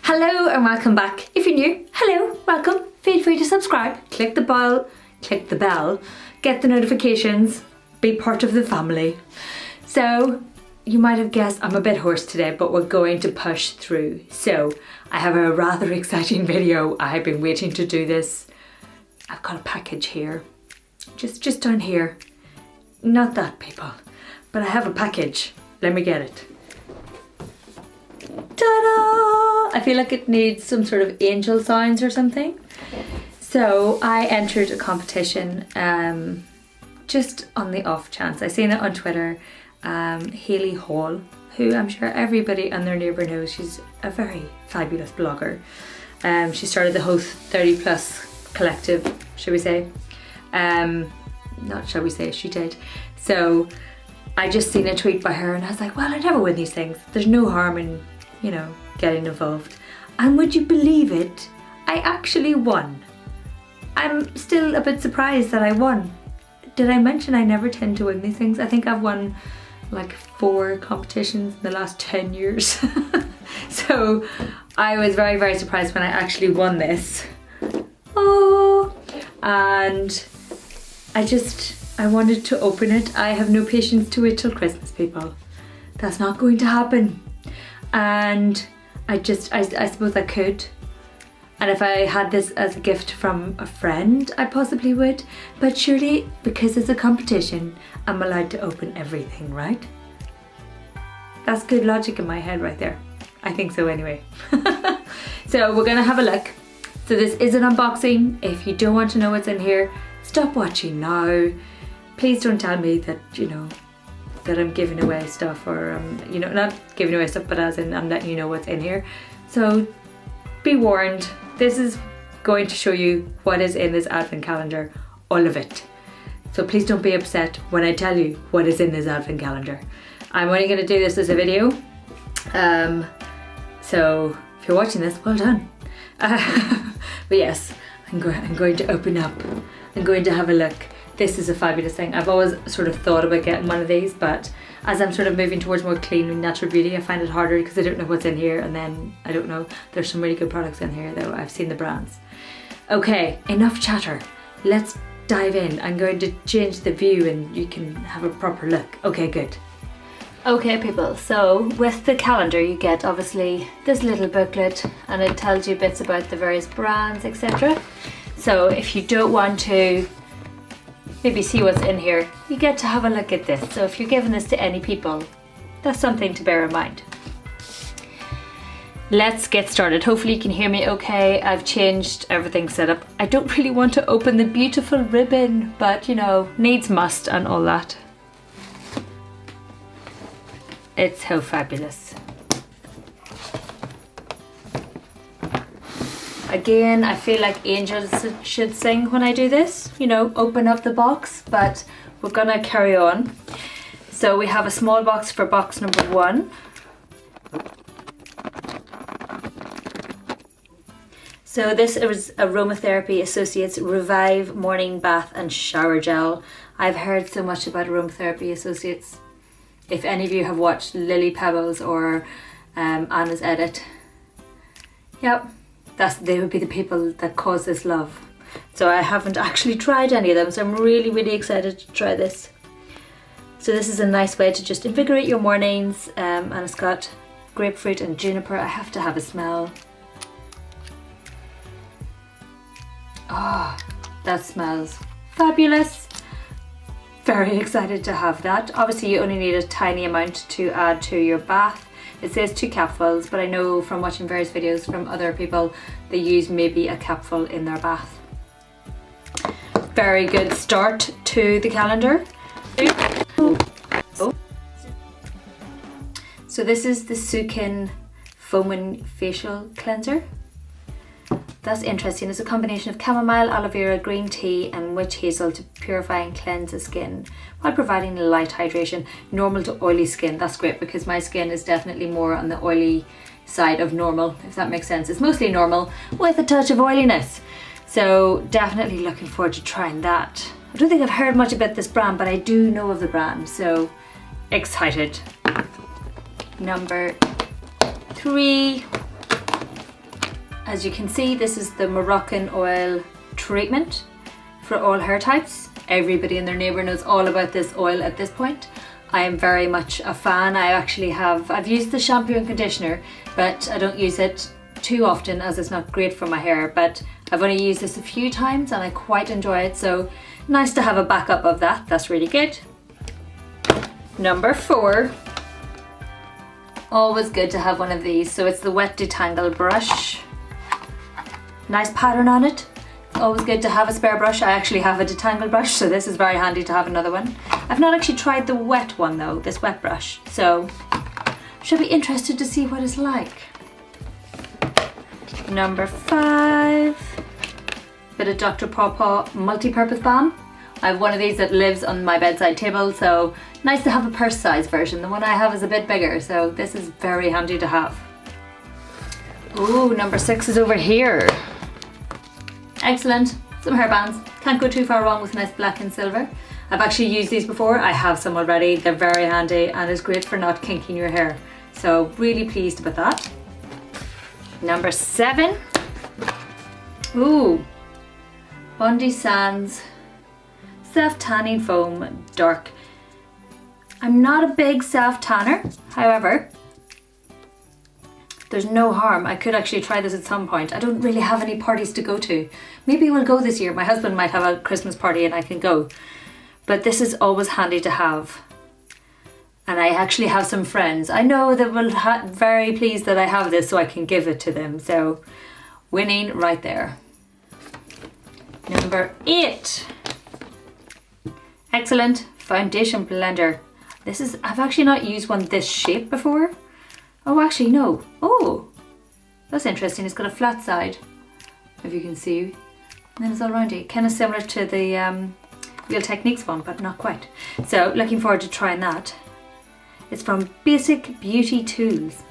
Hello and welcome back. If you're new, hello, welcome. Feel free to subscribe, click the bell, get the notifications, be part of the family. So you might have guessed I'm a bit hoarse today, but we're going to push through. So I have a rather exciting video. I've been waiting to do this. I've got a package here, just down here. Not that, people, but I have a package. Let me get it. Ta-da! I feel like it needs some sort of angel signs or something. So I entered a competition just on the off chance. I seen it on Twitter. Hayley Hall, who I'm sure everybody and their neighbour knows. She's a very fabulous blogger. She started the whole 30 plus collective, shall we say. Not shall we say, she did. So I just seen a tweet by her and I was like, well, I never win these things. There's no harm in, you know, getting involved. And would you believe it? I actually won. I'm still a bit surprised that I won. Did I mention I never tend to win these things? I think I've won like 4 competitions in the last 10 years. So I was very, very surprised when I actually won this. Oh, and I wanted to open it. I have no patience to wait till Christmas, people. That's not going to happen. And I suppose I could. And if I had this as a gift from a friend, I possibly would. But surely, because it's a competition, I'm allowed to open everything, right? That's good logic in my head right there. I think so anyway. So we're gonna have a look. So this is an unboxing. If you don't want to know what's in here, stop watching now. Please don't tell me that, you know, that I'm giving away stuff, or you know, not giving away stuff, but as in I'm letting you know what's in here. So be warned, this is going to show you what is in this advent calendar, all of it. So please don't be upset when I tell you what is in this advent calendar. I'm only going to do this as a video, so if you're watching this, well done. But yes, I'm going to open up. I'm going to have a look. This is a fabulous thing. I've always sort of thought about getting one of these, but as I'm sort of moving towards more clean and natural beauty, I find it harder because I don't know what's in here, and then I don't know. There's some really good products in here though. I've seen the brands. Okay, enough chatter. Let's dive in. I'm going to change the view and you can have a proper look. Okay, good. Okay people, so with the calendar you get obviously this little booklet and it tells you bits about the various brands, etc. So if you don't want to maybe see what's in here, you get to have a look at this. So if you're giving this to any people, that's something to bear in mind. Let's get started. Hopefully you can hear me okay. I've changed everything set up. I don't really want to open the beautiful ribbon, but you know, needs must and all that. It's so fabulous. Again, I feel like angels should sing when I do this, you know, open up the box, but we're gonna carry on. So we have a small box for box number 1. So this is Aromatherapy Associates Revive Morning Bath and Shower Gel. I've heard so much about Aromatherapy Associates. If any of you have watched Lily Pebbles or Anna's Edit, yep, they would be the people that cause this love. So I haven't actually tried any of them, so I'm really, really excited to try this. So this is a nice way to just invigorate your mornings, and it's got grapefruit and juniper. I have to have a smell. Ah, that smells fabulous. Very excited to have that. Obviously you only need a tiny amount to add to your bath. It says 2 capfuls, but I know from watching various videos from other people, they use maybe a capful in their bath. Very good start to the calendar. So this is the Sukin Foaming Facial Cleanser. That's interesting. It's a combination of chamomile, aloe vera, green tea and witch hazel to purify and cleanse the skin while providing light hydration. Normal to oily skin. That's great because my skin is definitely more on the oily side of normal, if that makes sense. It's mostly normal with a touch of oiliness. So definitely looking forward to trying that. I don't think I've heard much about this brand, but I do know of the brand, so excited. Number 3. As you can see, this is the Moroccan oil treatment for all hair types. Everybody and their neighbour knows all about this oil at this point. I am very much a fan. I've used the shampoo and conditioner, but I don't use it too often as it's not great for my hair, but I've only used this a few times and I quite enjoy it, so nice to have a backup of that. That's really good. Number 4. Always good to have one of these. So it's the wet Detangle Brush. Nice pattern on it. Always good to have a spare brush. I actually have a Detangle brush, so this is very handy to have another one. I've not actually tried the wet one though, this wet brush, so should be interested to see what it's like. Number 5, bit of Dr. Pawpaw multi-purpose balm. I have one of these that lives on my bedside table, so nice to have a purse size version. The one I have is a bit bigger, so this is very handy to have. Ooh, number 6 is over here. Excellent, some hair bands. Can't go too far wrong with nice black and silver. I've actually used these before. I have some already. They're very handy and it's great for not kinking your hair. So really pleased about that. Number 7. Ooh, Bondi Sands Self-Tanning Foam Dark. I'm not a big self-tanner, however, there's no harm. I could actually try this at some point. I don't really have any parties to go to. Maybe we'll go this year. My husband might have a Christmas party and I can go. But this is always handy to have. And I actually have some friends I know that will be very pleased that I have this, so I can give it to them. So winning right there. Number 8. Excellent foundation blender. I've actually not used one this shape before. Oh, actually no. Oh, that's interesting. It's got a flat side, if you can see. And then it's all roundy. Kind of similar to the Real Techniques one, but not quite. So looking forward to trying that. It's from Basic Beauty Tools.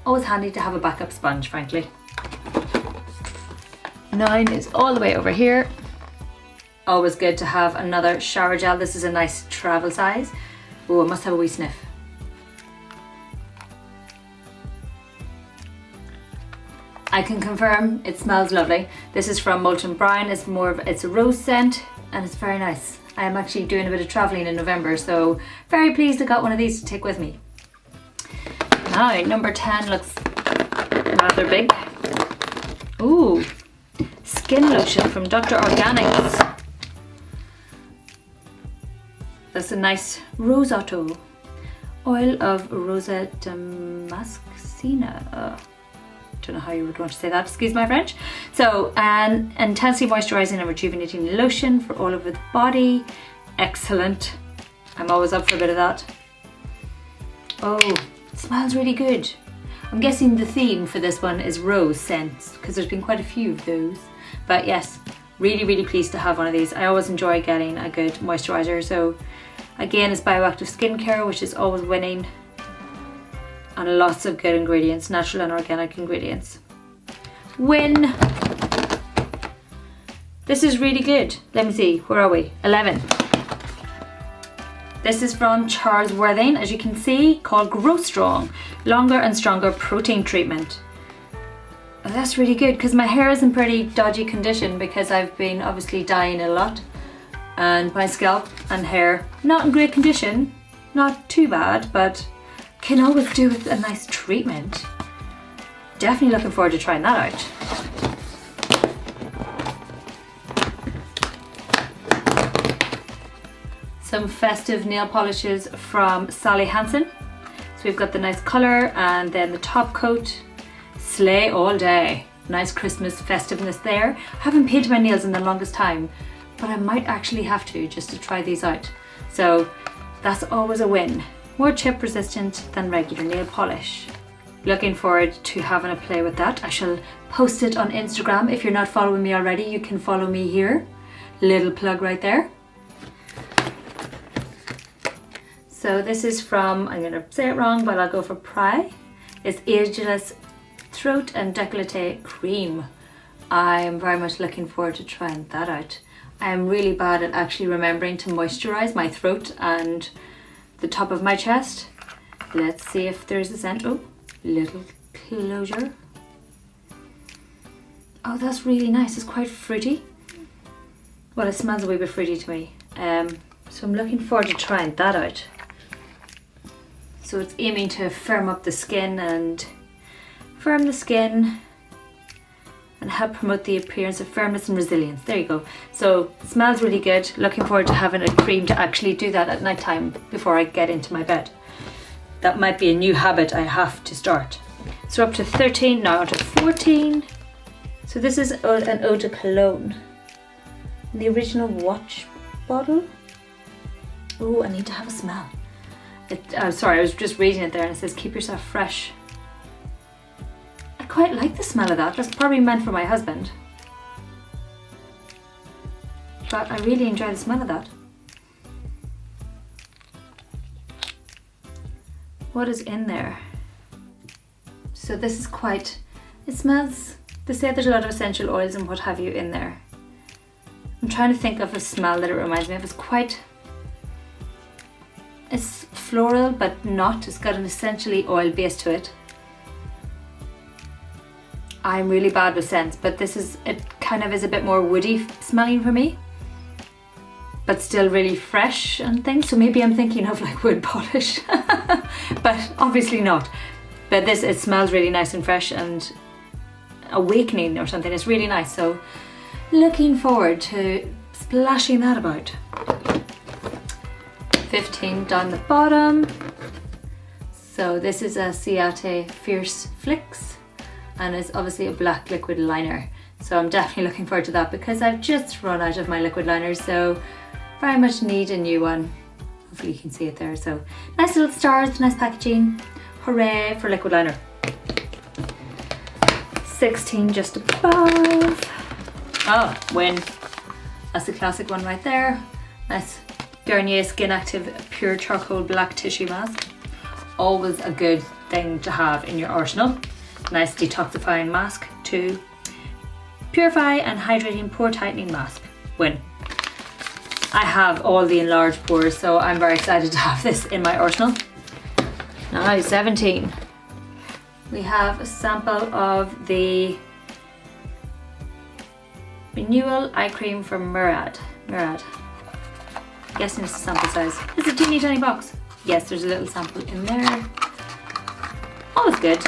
Always handy to have a backup sponge, frankly. 9 is all the way over here. Always good to have another shower gel. This is a nice travel size. Oh, I must have a wee sniff. I can confirm it smells lovely. This is from Molten Brown. It's a rose scent and it's very nice. I am actually doing a bit of traveling in November, so very pleased I got one of these to take with me. Now, number 10 looks rather big. Ooh, skin lotion from Dr. Organics. That's a nice Rosotto. Oil of Rosa Damascena. Don't know how you would want to say that, excuse my French. So an intensely moisturizing and rejuvenating lotion for all over the body. Excellent. I'm always up for a bit of that. Oh, it smells really good. I'm guessing the theme for this one is rose scents, because there's been quite a few of those. But yes, really, really pleased to have one of these. I always enjoy getting a good moisturizer. So again, it's bioactive skincare, which is always winning. And lots of good ingredients, natural and organic ingredients. Win! This is really good. Let me see, where are we? 11. This is from Charles Worthing, as you can see, called Grow Strong, Longer and Stronger Protein Treatment. Oh, that's really good, because my hair is in pretty dodgy condition because I've been obviously dyeing a lot. And my scalp and hair, not in great condition, not too bad, but can always do with a nice treatment. Definitely looking forward to trying that out. Some festive nail polishes from Sally Hansen. So we've got the nice colour and then the top coat. Slay all day. Nice Christmas festiveness there. I haven't painted my nails in the longest time, but I might actually have to just to try these out. So that's always a win. More chip resistant than regular nail polish. Looking forward to having a play with that. I shall post it on Instagram. If you're not following me already, you can follow me here. Little plug right there. So this is from, I'm going to say it wrong, but I'll go for Pry. It's Ageless Throat and Décolleté Cream. I am very much looking forward to trying that out. I am really bad at actually remembering to moisturize my throat and the top of my chest. Let's see if there's a scent. Oh, little closure. Oh, that's really nice. It's quite fruity. Well, it smells a wee bit fruity to me. So I'm looking forward to trying that out. So it's aiming to firm up the skin and help promote the appearance of firmness and resilience. There you go. So it smells really good. Looking forward to having a cream to actually do that at night time before I get into my bed. That might be a new habit I have to start. So up to 13, now on to 14. So this is an eau de cologne. The original watch bottle. Oh, I need to have a smell. Sorry, I was just reading it there and it says keep yourself fresh. I quite like the smell of that. That's probably meant for my husband. But I really enjoy the smell of that. What is in there? So this is it smells, they say there's a lot of essential oils and what have you in there. I'm trying to think of a smell that it reminds me of. It's floral but not. It's got an essentially oil base to it. I'm really bad with scents, but it kind of is a bit more woody smelling for me, but still really fresh and things. So maybe I'm thinking of like wood polish, but obviously not. But it smells really nice and fresh and awakening or something. It's really nice. So looking forward to splashing that about. 15 down the bottom. So this is a Ciate Fierce Flicks and it's obviously a black liquid liner. So I'm definitely looking forward to that because I've just run out of my liquid liners, so very much need a new one. Hopefully you can see it there. So nice little stars, nice packaging. Hooray for liquid liner. 16 just above. Oh, Win. That's the classic one right there. Nice Garnier Skin Active Pure Charcoal Black Tissue Mask. Always a good thing to have in your arsenal. Nice detoxifying mask to purify and hydrating pore tightening mask. Win. I have all the enlarged pores, so I'm very excited to have this in my arsenal. Now 17. We have a sample of the Renewal Eye Cream from Murad. Guessing it's a sample size. Is it a teeny tiny box? Yes, there's a little sample in there. Always good.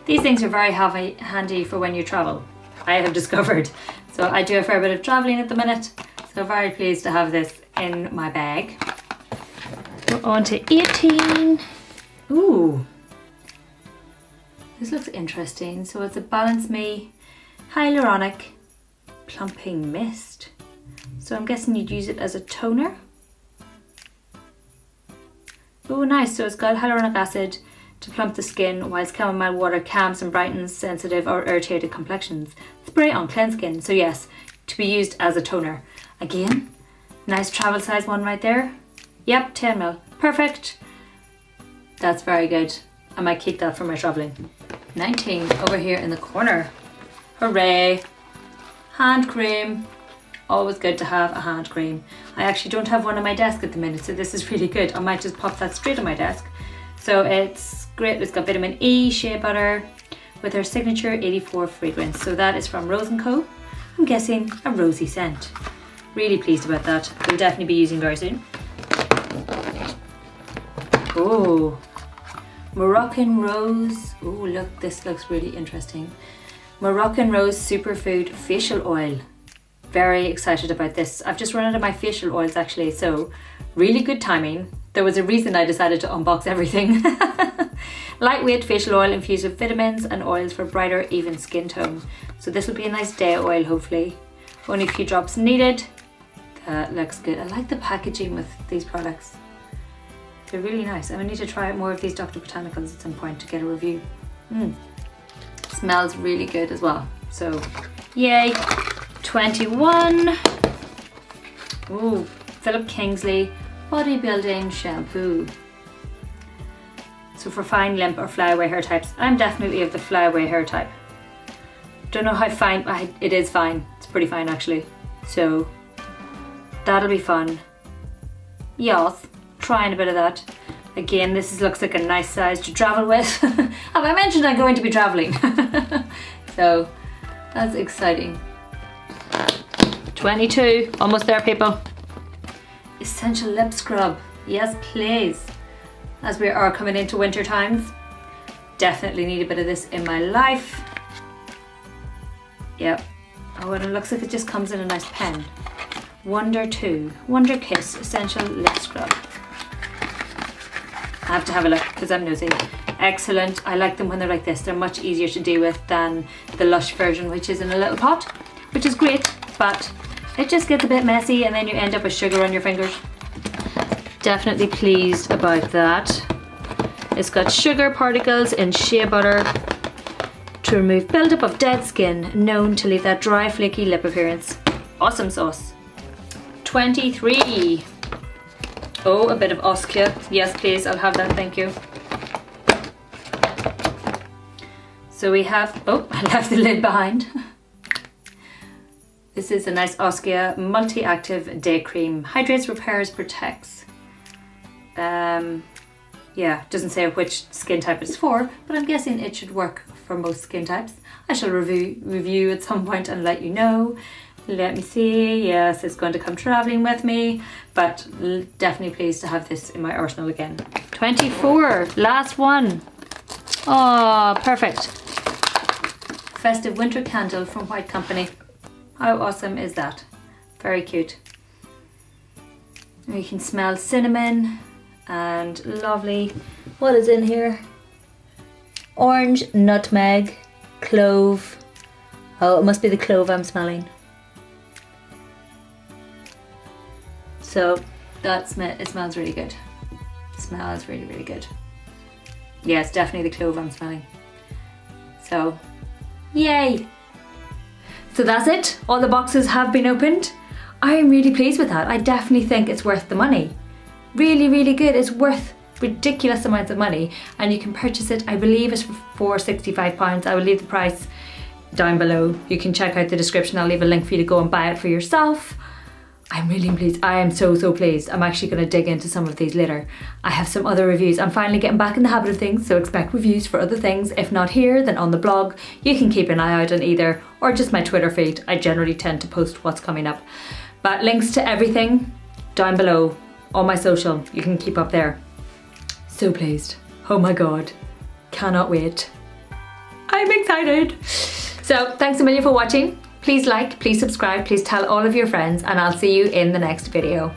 These things are very handy for when you travel, I have discovered. So I do a fair bit of traveling at the minute, so very pleased to have this in my bag. We're on to 18. Ooh, this looks interesting. So it's a Balance Me Hyaluronic Plumping Mist. So I'm guessing you'd use it as a toner. Oh, nice. So it's got hyaluronic acid to plump the skin, whilst chamomile water calms and brightens sensitive or irritated complexions. Spray on cleansed skin. So yes, to be used as a toner. Again, nice travel size one right there. Yep, 10 ml. Perfect. That's very good. I might keep that for my traveling. 19 over here in the corner. Hooray. Hand cream. Always good to have a hand cream. I actually don't have one on my desk at the minute, so this is really good. I might just pop that straight on my desk. So it's great. It's got vitamin E, shea butter with her signature 84 fragrance. So that is from Rose & Co. I'm guessing a rosy scent. Really pleased about that. We'll definitely be using very soon. Oh, Moroccan Rose. Oh, look, this looks really interesting. Moroccan Rose Superfood Facial Oil. Very excited about this. I've just run out of my facial oils actually, so really good timing. There was a reason I decided to unbox everything. Lightweight facial oil infused with vitamins and oils for brighter, even skin tone. So this will be a nice day oil, hopefully. Only a few drops needed. That looks good. I like the packaging with these products. They're really nice. I need to try out more of these Dr. Botanicals at some point to get a review. Smells really good as well. So, yay. 21. Ooh, Philip Kingsley Bodybuilding Shampoo. So for fine, limp or flyaway hair types. I'm definitely of the flyaway hair type. Don't know how fine, it is fine. It's pretty fine actually. So that'll be fun. Yes, trying a bit of that. Again, this looks like a nice size to travel with. Have I mentioned I'm going to be traveling? So That's exciting. 22, almost there, people. Essential lip scrub. Yes, please. As we are coming into winter times, definitely need a bit of this in my life. Yep. Oh, and it looks like it just comes in a nice pen. Wonder Kiss Essential Lip Scrub. I have to have a look because I'm nosy. Excellent. I like them when they're like this. They're much easier to deal with than the Lush version, which is in a little pot, which is great, but it just gets a bit messy and then you end up with sugar on your fingers. Definitely pleased about that. It's got sugar particles in shea butter to remove buildup of dead skin, known to leave that dry, flaky lip appearance. Awesome sauce. 23. Oh, a bit of Oskia. Yes, please, I'll have that, thank you. So we have, oh, I left the lid behind. This is a nice Oskia multi-active day cream. Hydrates, repairs, protects. Yeah, doesn't say which skin type it's for, but I'm guessing it should work for most skin types. I shall review at some point and let you know. Let me see. Yes, it's going to come traveling with me, but definitely pleased to have this in my arsenal again. 24, last one. Oh, perfect. Festive winter candle from White Company. How awesome is that? Very cute. And you can smell cinnamon and lovely. What is in here? Orange, nutmeg, clove. Oh, it must be the clove I'm smelling. So it smells really good. It smells really, really good. Yeah, it's definitely the clove I'm smelling. So, yay! So that's it. All the boxes have been opened. I am really pleased with that. I definitely think it's worth the money. Really, really good. It's worth ridiculous amounts of money, and you can purchase it, I believe it's for £65. I will leave the price down below. You can check out the description. I'll leave a link for you to go and buy it for yourself. I'm really pleased. I am so pleased. I'm actually going to dig into some of these later. I have some other reviews. I'm finally getting back in the habit of things, so expect reviews for other things. If not here, then on the blog. You can keep an eye out on either, or just my Twitter feed. I generally tend to post what's coming up. But links to everything down below, on my social. You can keep up there. So pleased. Oh my god. Cannot wait. I'm excited. So thanks a million for watching. Please like, please subscribe, please tell all of your friends, and I'll see you in the next video.